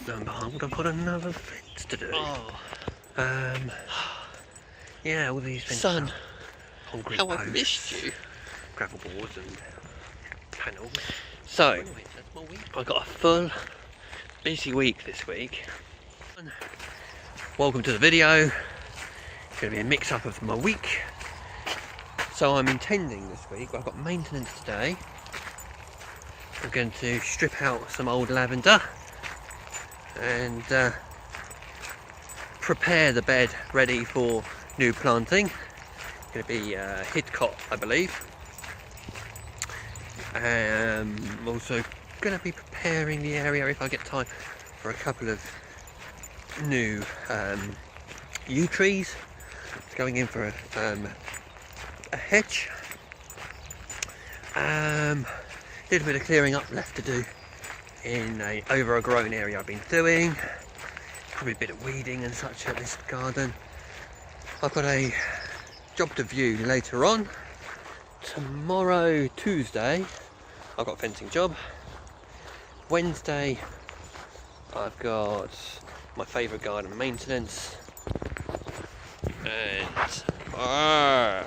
Lo and behold, I've got another fence to do. Oh, Yeah, all these fences son, are concrete how posts, I've missed you. gravel boards and panels. So, Anyway, that's my week. I've got a full, busy week this week. Welcome to the video. It's going to be a mix-up of my week. So I'm intending this week, I've got maintenance today. I'm going to strip out some old lavender and prepare the bed ready for new planting. It's going to be Hidcot, I believe. I'm also going to be preparing the area, if I get time, for a couple of new yew trees. It's going in for a hedge. Little bit of clearing up left to do in a overgrown area I've been doing. Probably a bit of weeding and such at this garden. I've got a job to view later on. Tomorrow, Tuesday, I've got a fencing job. Wednesday, I've got my favourite garden maintenance. And well,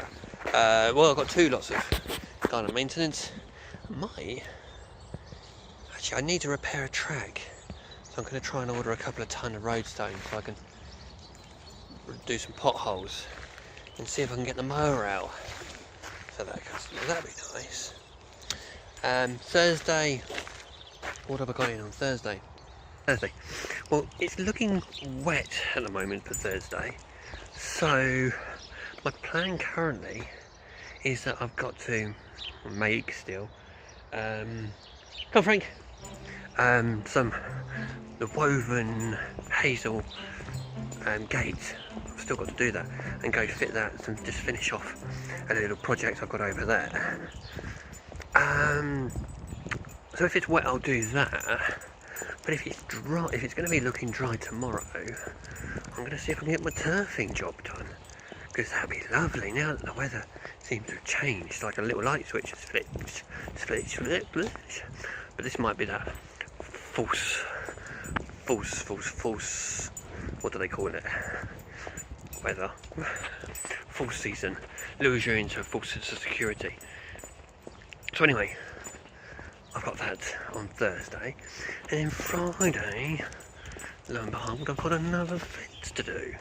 I've got two lots of garden maintenance. Actually, I need to repair a track, so I'm going to try and order a couple of ton of roadstone so I can do some potholes and see if I can get the mower out. So that'd be nice. Thursday, what have I got in on Thursday? Well, it's looking wet at the moment for Thursday, so my plan currently is that I've got to make still come Frank, the woven hazel gate. I've still got to do that and go fit that and just finish off a little project I've got over there. So if it's wet, I'll do that. But if it's dry, if it's going to be looking dry tomorrow, I'm going to see if I can get my turfing job done, because that'd be lovely. Now that the weather seems to have changed, like a little light switch has flipped. But this might be that false, what do they call it? Weather. False season. Lures you into a false sense of security. So anyway, I've got that on Thursday. And then Friday, lo and behold, I've got another fence to do.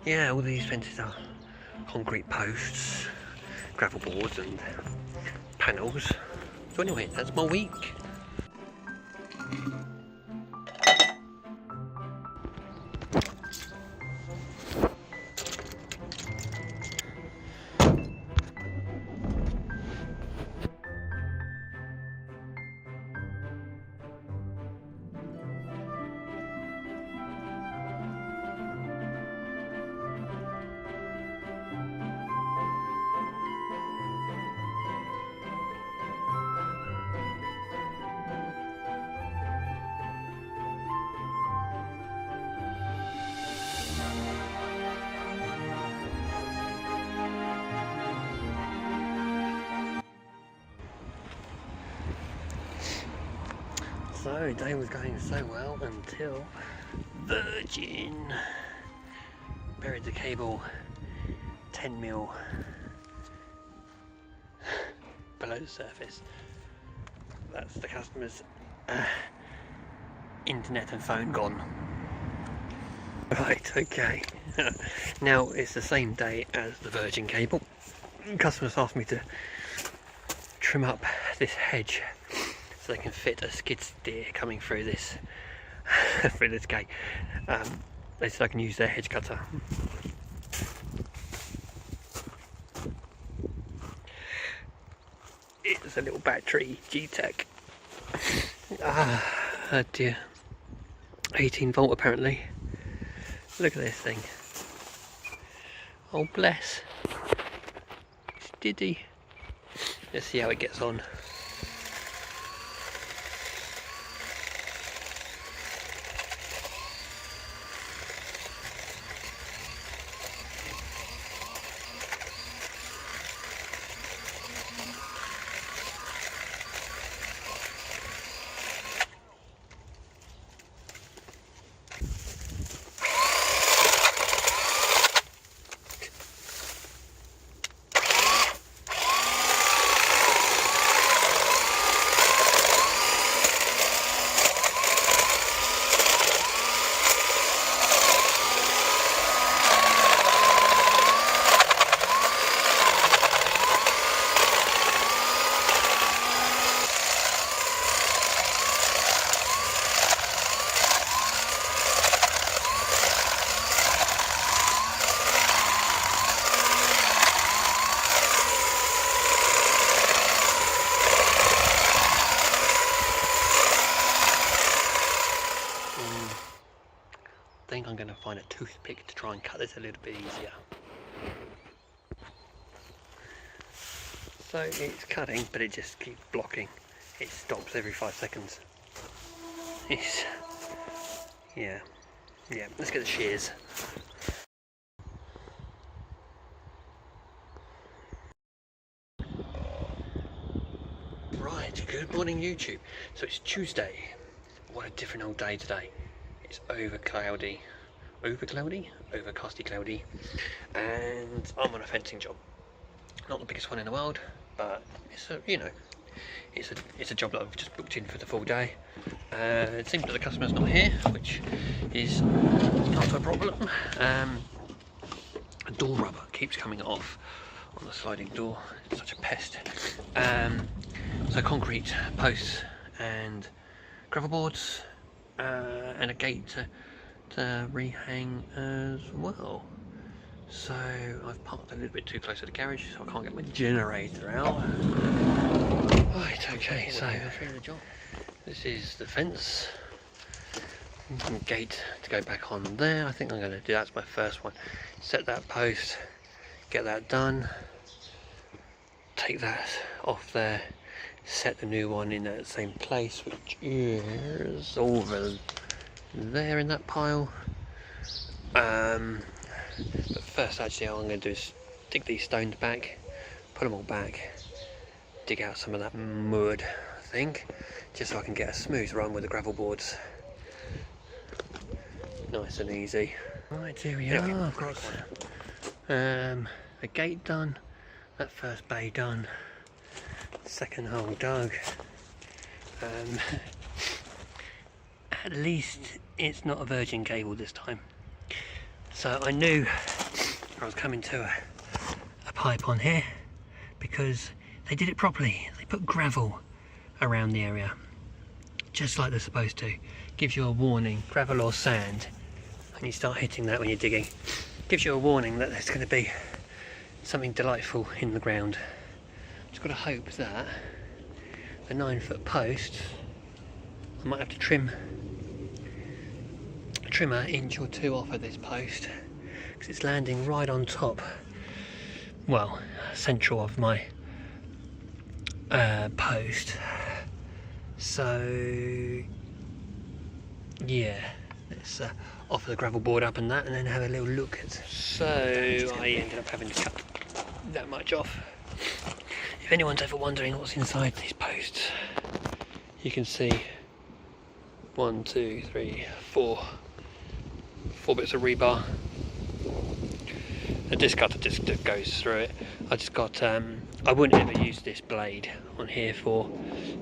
Yeah, all these fences are concrete posts, gravel boards and panels. So anyway, that's my week. So, day was going so well until Virgin buried the cable 10mm below the surface. That's the customer's internet and phone gone. Right, okay. Now it's the same day as the Virgin cable. Customers asked me to trim up this hedge so they can fit a skid steer coming through this through this gate. They said I can use their hedge cutter. It's a little battery G-Tech. Oh dear. 18 volt apparently. Look at this thing. Oh bless. It's diddy. Let's see how it gets on. find a toothpick to try and cut this a little bit easier. So it's cutting, but it just keeps blocking. It stops every 5 seconds. It's, yeah, let's get the shears. Right, good morning YouTube. So it's Tuesday. What a different old day today. It's overcasty cloudy, and I'm on a fencing job. Not the biggest one in the world, but it's a, you know, it's a job that I've just booked in for the full day. It seems that the customer's not here, which is not a problem. A door rubber keeps coming off on the sliding door. It's such a pest. So concrete posts and gravel boards, and a gate to rehang as well. So I've parked a little bit too close to the garage, so I can't get my generator out. Right, okay, so this is the fence. Gate to go back on there. I think I'm going to do that's my first one. Set that post, get that done, take that off there, set the new one in that same place, which is over there in that pile. But first, actually, all I'm going to do is dig these stones back, put them all back, dig out some of that mud, I think, just so I can get a smooth run with the gravel boards. Nice and easy. Right, here we are. I've got a gate done, that first bay done, second hole dug. At least it's not a virgin cable this time. So I knew I was coming to a pipe on here because they did it properly. They put gravel around the area, just like they're supposed to. Gives you a warning, gravel or sand, and you start hitting that when you're digging. Gives you a warning that there's going to be something delightful in the ground. Just got to hope that the 9-foot post, I might have to trim an inch or two off of this post because it's landing right on top, well, central of my post. So yeah, let's offer the gravel board up and that, and then have a little look at. So I ended up having to cut that much off. If anyone's ever wondering what's inside these posts, you can see 1, 2, 3, 4 bits of rebar. A disc cutter just goes through it. I just got, I wouldn't ever use this blade on here for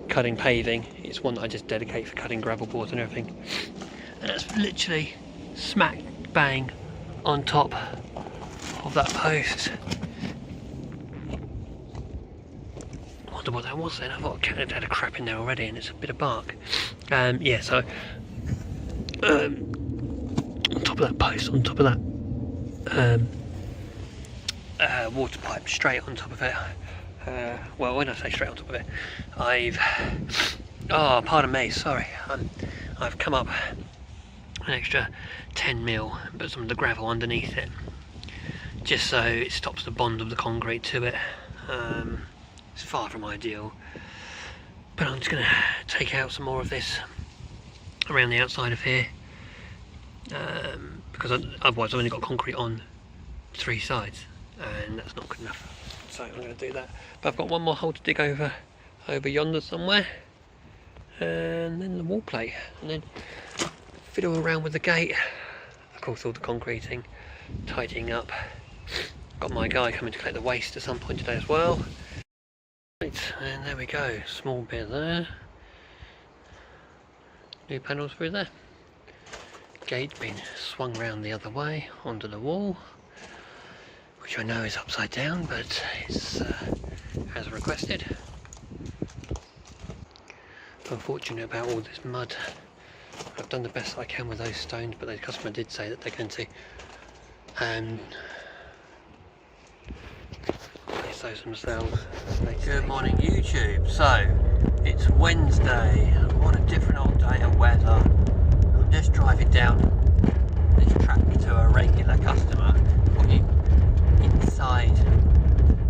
cutting paving. It's one that I just dedicate for cutting gravel boards and everything. And that's literally smack bang on top of that post. I wonder what that was then. I thought a cat had a crap in there already, and it's a bit of bark. Yeah, so on top of that post, on top of that water pipe, straight on top of it. Well, when I say straight on top of it, pardon me, sorry, I've come up an extra 10 mil, put some of the gravel underneath it, just so it stops the bond of the concrete to it. It's far from ideal, but I'm just going to take out some more of this around the outside of here, because otherwise I've only got concrete on 3 sides, and that's not good enough. So I'm going to do that. But I've got one more hole to dig over yonder somewhere, and then the wall plate, and then fiddle around with the gate. Of course, all the concreting, tidying up. Got my guy coming to collect the waste at some point today as well. Right, and there we go. Small bit there. New panels through there. Gate being swung round the other way onto the wall, which I know is upside down, but it's as requested. Unfortunate about all this mud. I've done the best I can with those stones, but the customer did say that they're going to place those themselves. Good morning YouTube. So it's Wednesday. What a different old day of weather. I'm just driving down this track to a regular customer, put him inside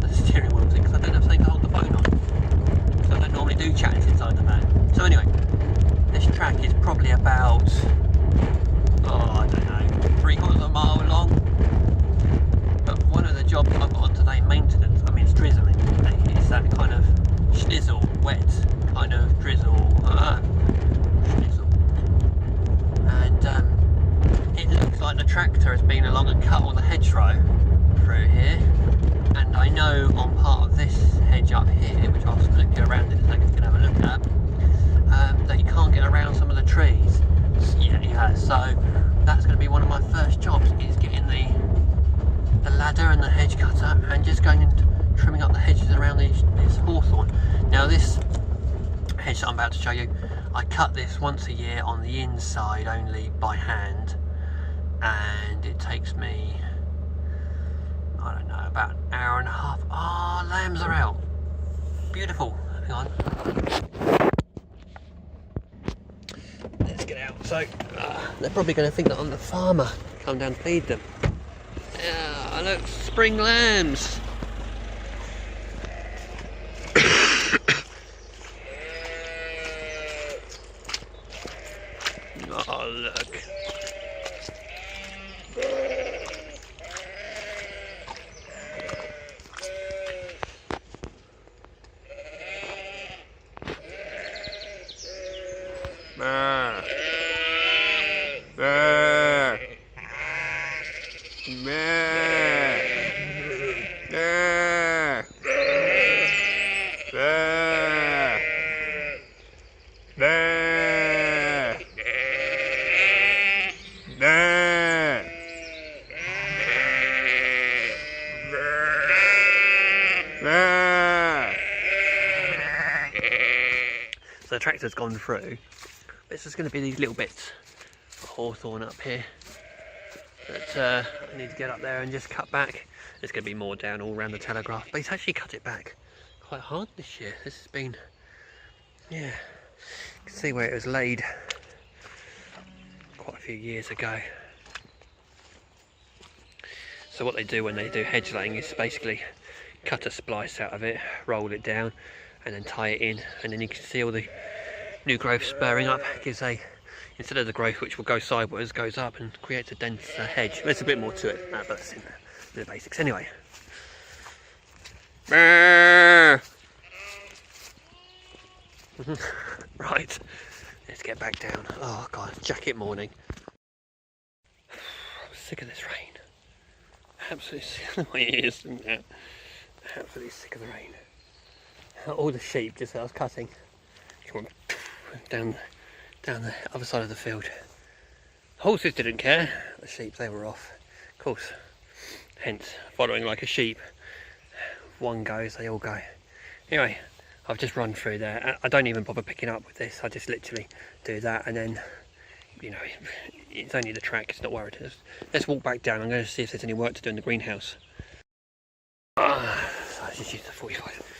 the steering wheel because I don't have something to hold the phone on. So I don't normally do chats inside the van. So anyway, this track is probably about, I don't know, 3/4 of a mile long. But one of the jobs I've got on today, maintenance, I mean it's drizzling, it's that kind of schnizzle, wet kind of drizzle, schnizzle. And it looks like the tractor has been along and cut all the hedgerow through here. And I know on part of this hedge up here, which I'll split you around in a second, you can have a look at, that you can't get around some of the trees. Yeah, he has. So that's going to be one of my first jobs, is getting the ladder and the hedge cutter and just going and trimming up the hedges around this hawthorn. Now this hedge that I'm about to show you, I cut this once a year on the inside only by hand, and it takes me, I don't know, about an hour and a half. Oh, lambs are out. Beautiful. Hang on. Let's get out. So, they're probably going to think that I'm the farmer. Come down to feed them. Yeah, look, spring lambs. Oh, look. So the tractor's gone through. It's just going to be these little bits of hawthorn up here that I need to get up there and just cut back. There's going to be more down all around the telegraph, but he's actually cut it back quite hard this year. This has been, yeah, you can see where it was laid quite a few years ago. So what they do when they do hedge laying is basically cut a splice out of it, roll it down and then tie it in, and then you can see all the new growth spurring up. It gives a, instead of the growth which will go sideways, goes up and creates a denser hedge. There's a bit more to it than that, but that's in the basics anyway. Right, let's get back down. Oh god, jacket morning. I'm sick of this rain. Absolutely sick of my ears and that. Absolutely sick of the rain. All the sheep, just as I was cutting, down the other side of the field. Horses didn't care, the sheep, they were off. Of course, hence following like a sheep. One goes, they all go. Anyway, I've just run through there. I don't even bother picking up with this. I just literally do that, and then, you know, it's only the track, it's not worried. Let's walk back down. I'm going to see if there's any work to do in the greenhouse. So I just use the 45.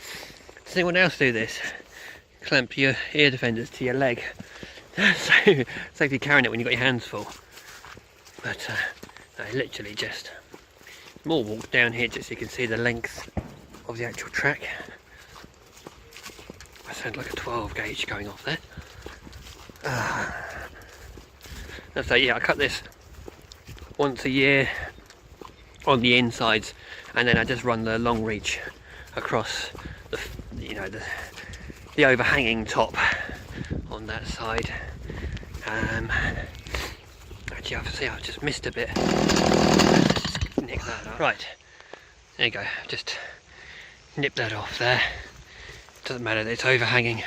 Does anyone else do this? Clamp your ear defenders to your leg. So save you carrying it when you've got your hands full. But I literally just more walk down here just so you can see the length of the actual track. I sound like a 12 gauge going off there. So yeah, I cut this once a year on the insides, and then I just run the long reach across the, you know, the overhanging top on that side. Actually, I see I've just missed a bit. Let's just nick that up. Right, there you go. Just nip that off there. Doesn't matter that it's overhanging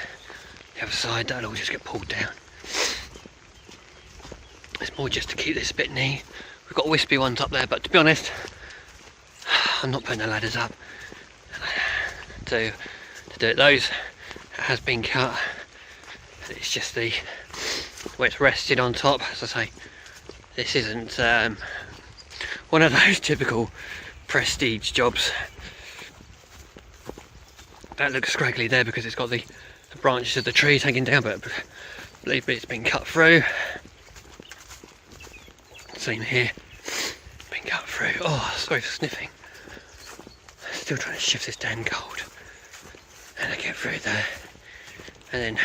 the other side. That'll all just get pulled down. It's more just to keep this bit neat. We've got wispy ones up there, but to be honest, I'm not putting the ladders up to do it. Those has been cut. It's just the where it's rested on top. As I say, this isn't one of those typical prestige jobs. That looks scraggly there because it's got the branches of the trees hanging down, but I believe it's been cut through. Same here. cut through. Oh, sorry for sniffing. Still trying to shift this damn cold. And I get through there. And then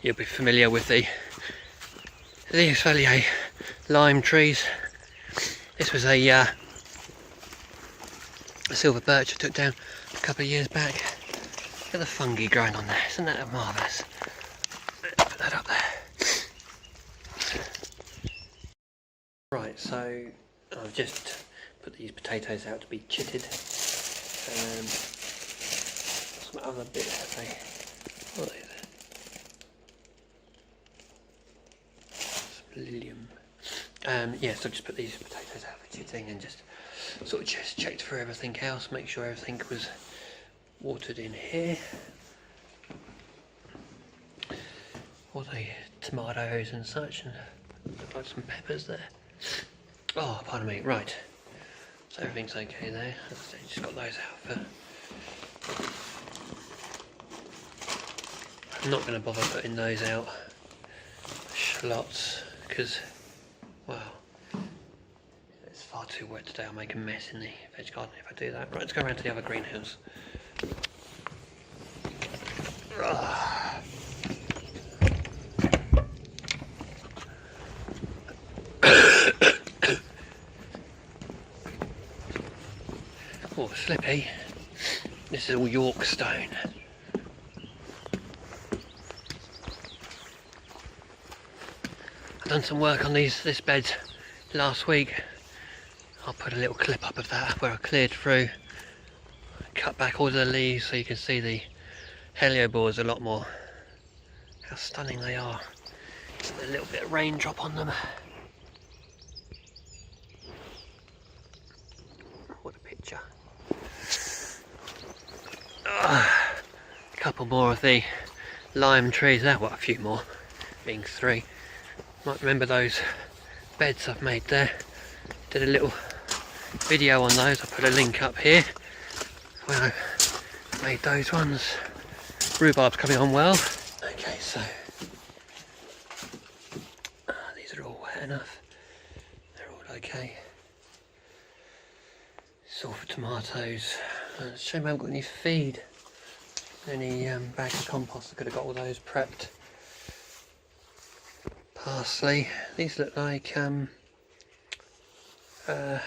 you'll be familiar with the Espalier lime trees. This was a silver birch I took down a couple of years back. Look at the fungi growing on there, isn't that marvellous? Put that up there. Right, so I've just put these potatoes out to be chitted. Some other bits, what are they? Some lilium. Yeah, so I've just put these potatoes out for chitting and just sort of just checked for everything else, make sure everything was watered in here. All the tomatoes and such, and look like some peppers there. Oh, pardon me, right. So everything's okay there. As I said, just got those out for... I'm not going to bother putting those out, shallots, because, well, it's far too wet today. I'll make a mess in the veg garden if I do that. Right, let's go around to the other greenhouse. Oh, slippy. This is all York stone. I've done some work on this bed last week. I'll put a little clip up of that where I cleared through, cut back all the leaves so you can see the heliobores a lot more. How stunning they are. Just a little bit of raindrop on them. What a picture. A couple more of the lime trees there, well, a few more, being 3. Might remember those beds I've made there. Did a little video on those. I'll put a link up here when I made those ones. Rhubarb's coming on well. Okay, so these are all wet enough. They're all okay. It's all for tomatoes. It's a shame I haven't got any feed. Any bags of compost. I could have got all those prepped. Parsley. These look like what do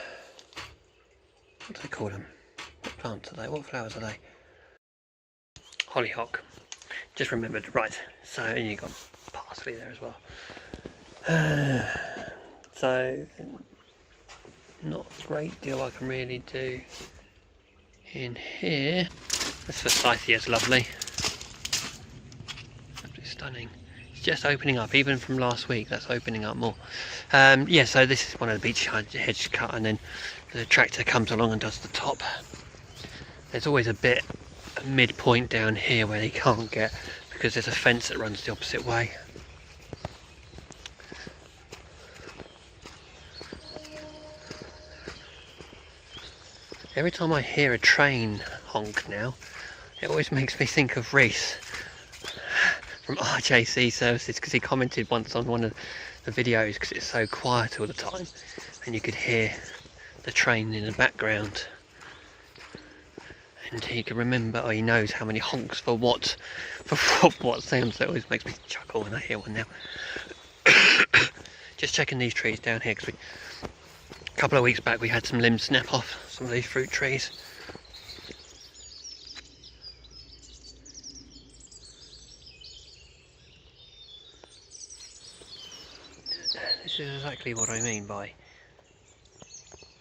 they call them? What plants are they? What flowers are they? Hollyhock. Just remembered. Right. So and you got parsley there as well. So not a great deal I can really do in here. This forsythia is lovely. Absolutely stunning. It's just opening up, even from last week. That's opening up more. Yeah, so this is one of the beech hedge cut, and then the tractor comes along and does the top. There's always a bit, a midpoint down here where they can't get, because there's a fence that runs the opposite way. Every time I hear a train honk now, it always makes me think of Reese from RJC Services, because he commented once on one of the videos because it's so quiet all the time and you could hear the train in the background, and he can remember, or he knows how many honks for what sounds. So it always makes me chuckle when I hear one now. Just checking these trees down here, because a couple of weeks back we had some limbs snap off some of these fruit trees. This is exactly what I mean by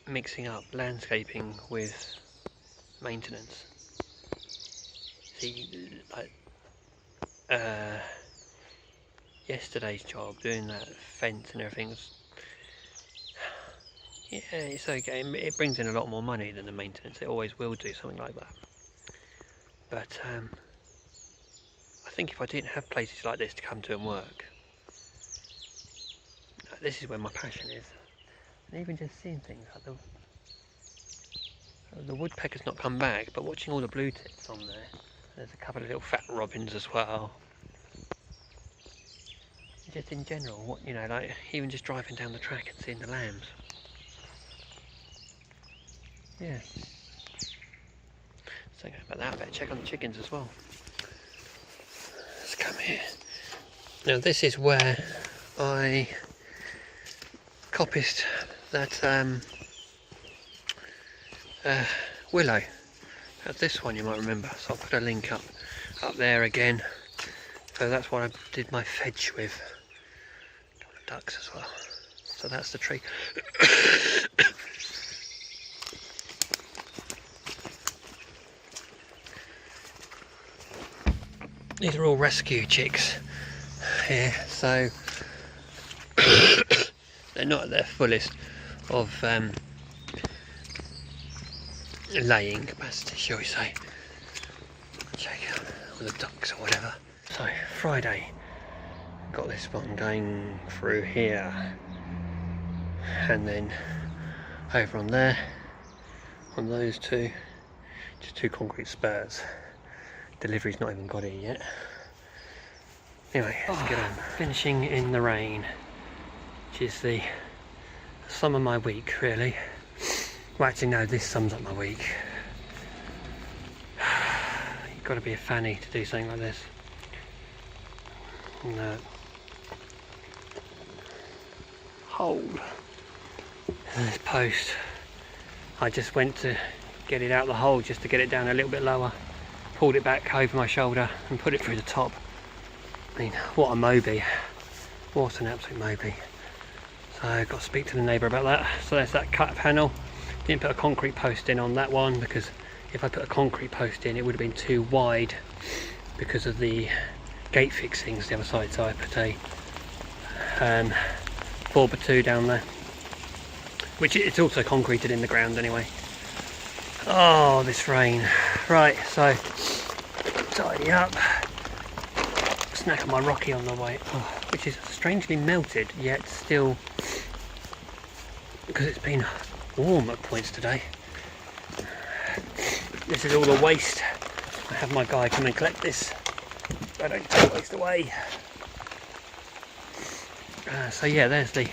mixing up landscaping with maintenance. See, like yesterday's job, doing that fence and everything was, yeah, it's okay. It brings in a lot more money than the maintenance. It always will do something like that. But I think if I didn't have places like this to come to and work, this is where my passion is. And even just seeing things like the woodpecker's not come back, but watching all the blue tits on there. There's a couple of little fat robins as well. Just in general, what, you know, like even just driving down the track and seeing the lambs. yeah. So about that, I better check on the chickens as well. Let's come here. Now this is where I coppiced that willow. That's this one, you might remember. So I'll put a link up there again. So that's what I did my fetch with. Ducks as well. So that's the tree. These are all rescue chicks here, so they're not at their fullest of laying capacity, shall we say. Check out all the ducks or whatever. So Friday, got this one going through here, and then over on there, on those two, just 2 concrete spurs. Delivery's not even got here yet. Anyway, let's get on. Finishing in the rain, which is the sum of my week, really. Well, actually, no, this sums up my week. You've got to be a fanny to do something like this. No. Hold. This post, I just went to get it out of the hole just to get it down a little bit lower. Pulled it back over my shoulder and put it through the top. I mean, what a Moby. What an absolute Moby. So I've got to speak to the neighbour about that. So there's that cut panel. Didn't put a concrete post in on that one, because if I put a concrete post in it would have been too wide because of the gate fixings the other side. So I put a 4x2 down there, which it's also concreted in the ground anyway. Oh, this rain. Right, so tidy up. Snack on my Rocky on the way, which is strangely melted, yet still, because it's been warm at points today. This is all the waste. I have my guy come and collect this. I don't take waste away. So yeah, there's the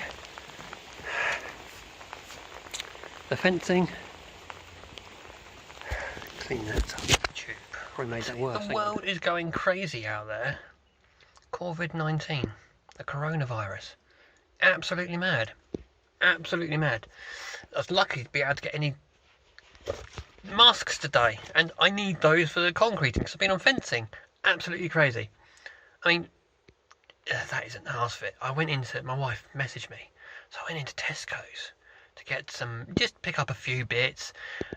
fencing. Clean that up. Tube. Probably made that worse. The world is going crazy out there. COVID-19, the coronavirus. Absolutely mad. Absolutely mad. I was lucky to be able to get any masks today, and I need those for the concreting because I've been on fencing. Absolutely crazy. I mean, that isn't half of it. I went into, my wife messaged me, so I went into Tesco's to get some, just pick up a few bits,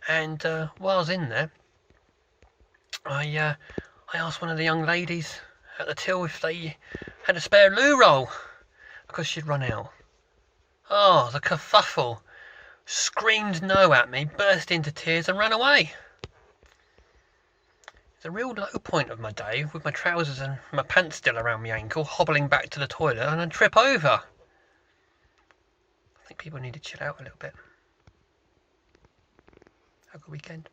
and while I was in there, I asked one of the young ladies at the till if they had a spare loo roll, because she'd run out. Oh, the kerfuffle. Screamed no at me, burst into tears and ran away. It's a real low point of my day, with my trousers and my pants still around my ankle, hobbling back to the toilet and a trip over. I think people need to chill out a little bit. Have a good weekend.